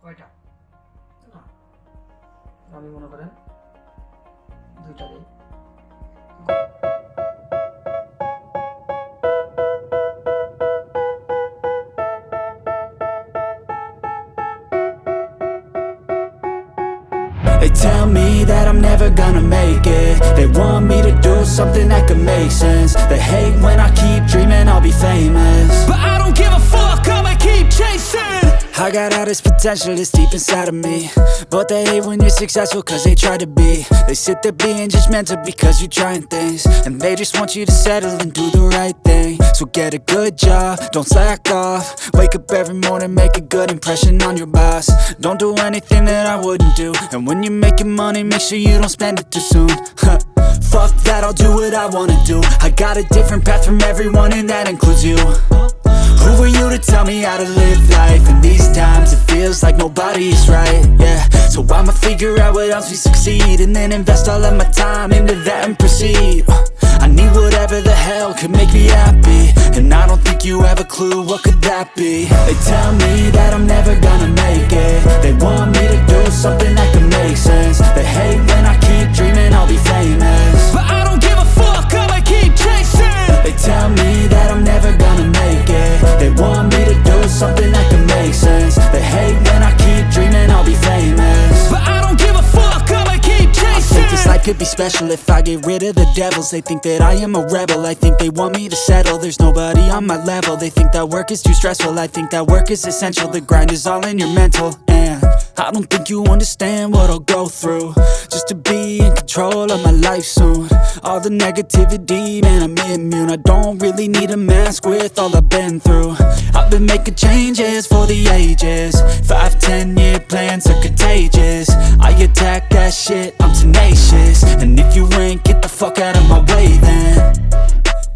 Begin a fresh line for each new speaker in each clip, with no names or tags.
কয়টা না, আমি মনে করেন দুইটা দিই।
They tell me that I'm never gonna make it. They want me to do something that could make sense. They hate when I keep dreaming I'll be famous, but I don't give a fuck, I'ma keep chasing. I got all this potential that's deep inside of me, but they hate when you're successful cause they try to be. They sit there being judgmental because you're trying things, and they just want you to settle and do the right thing. So get a good job, don't slack off. Wake up every morning, make a good impression on your boss. Don't do anything that I wouldn't do, and when you're making money, make sure you don't spend it too soon. Fuck that, I'll do what I wanna do. I got a different path from everyone, and that includes you. Who are you to tell me how to live life? In these times it feels like nobody is right, yeah. So I'ma figure out what else we succeed, and then invest all of my time into that and proceed. I need whatever the hell could make me happy, and I don't think you have a clue what could that be. They tell me that I'm never gonna make it. They want me to do something that could make sense. They hate when I keep dreaming I'll be famous, but I don't give a fuck, I'ma keep chasing. They tell me that I'm never gonna make it. They want me to do something that could make sense. They hate when I keep dreaming I'll be famous, but I don't give a fuck, I'ma keep chasing. I think this life could be special if I get rid of the devils. They think that I am a rebel, I think they want me to settle. There's nobody on my level, they think that work is too stressful. I think that work is essential, the grind is all in your mental. And I don't think you understand what I'll go through just to be in control of my life soon. All the negativity, man, I'm immune. I don't really need a mask with all I've been through. I've been making changes for the ages. 5-10 year plans are contagious. I attack that shit, I'm tenacious. And if you ain't, get the fuck out of my way then.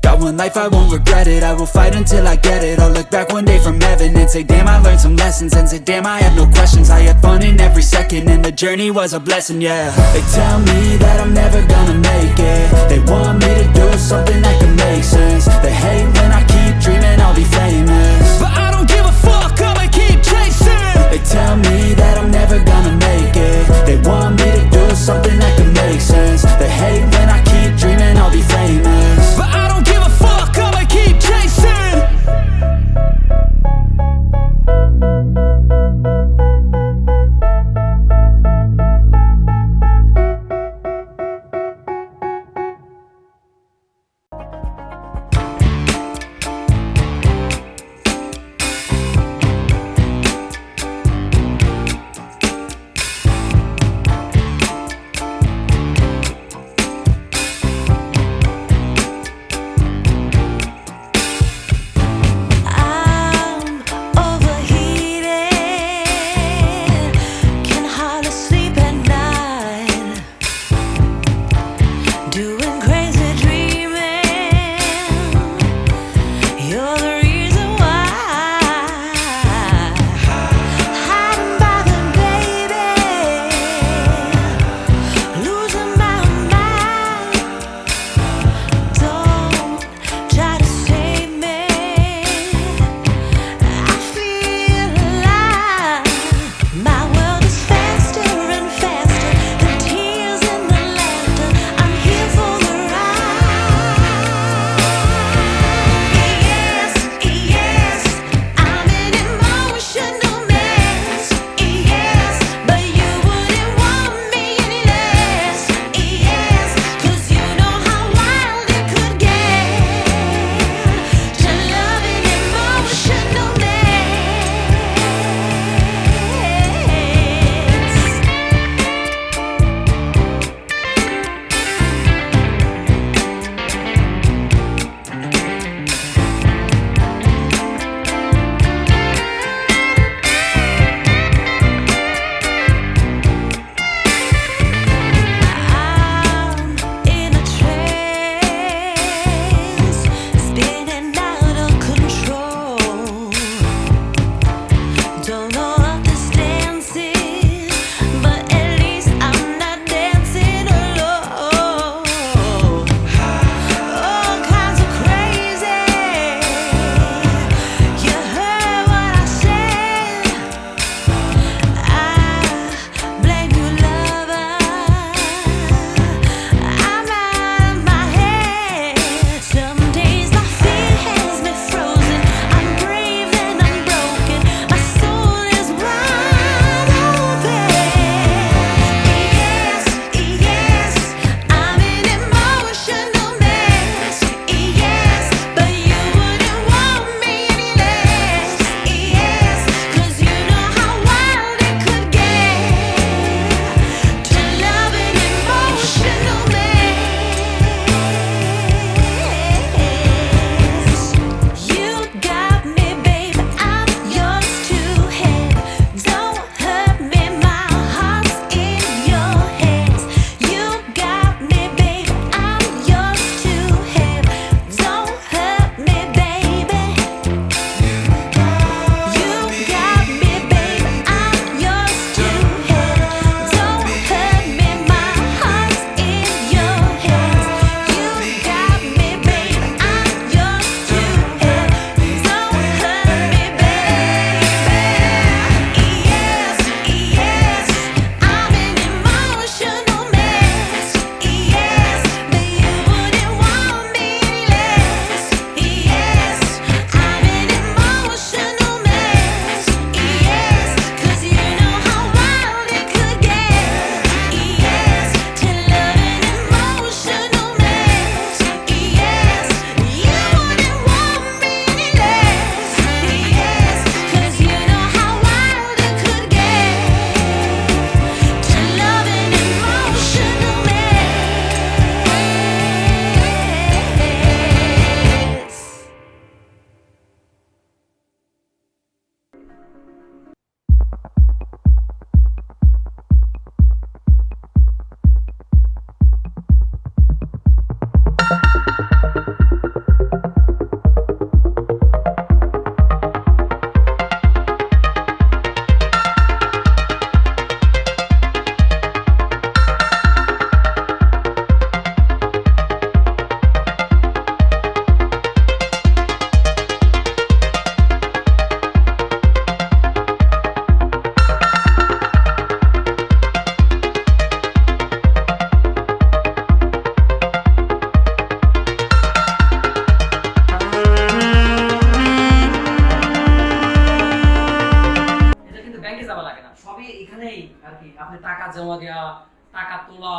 Got one life, I won't regret it. I will fight until I get it. I'll look back one day from heaven and say damn, I learned some lessons. And say damn, I have no questions. I had fun in every second, and the journey was a blessing, yeah. They tell me that I'm never gonna make it. They want me to do something that can make sense. They hate when I keep dreaming I'll be famous, but I don't give a fuck, I'ma keep chasing. They tell me that I'm never gonna make it. They want me to do something that can make sense. They hate when I keep dreaming I'll be famous, but I don't give a fuck, I'ma keep chasing.
সবই এখানেই আর কি। আপনি টাকা জমা দেওয়া, টাকা তোলা,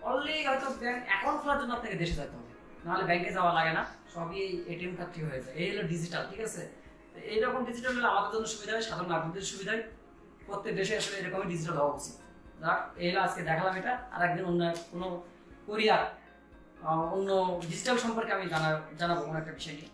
already হয়তো ব্যাংক অ্যাকাউন্ট খোলার জন্য আপনাকে দেশে যেতে হবে, নাহলে ব্যাংকে যাওয়া লাগে না, সবই এটিএম কার্ড থেকে হয়ে যায়। এই হলো ডিজিটাল, ঠিক আছে। এইরকম ডিজিটাল হলে আমাদের জন্য সুবিধা হয়, সাধারণ নাগরিকদের সুবিধা হয়। প্রত্যেক দেশে আসলে এরকমই ডিজিটাল হওয়া উচিত। যাক, এই হলো আজকে দেখালাম এটা। আর একদিন অন্য কোনো কোরিয়ার অন্য ডিজিটাল সম্পর্কে আমি জানাবো কোনো একটা বিষয় নিয়ে।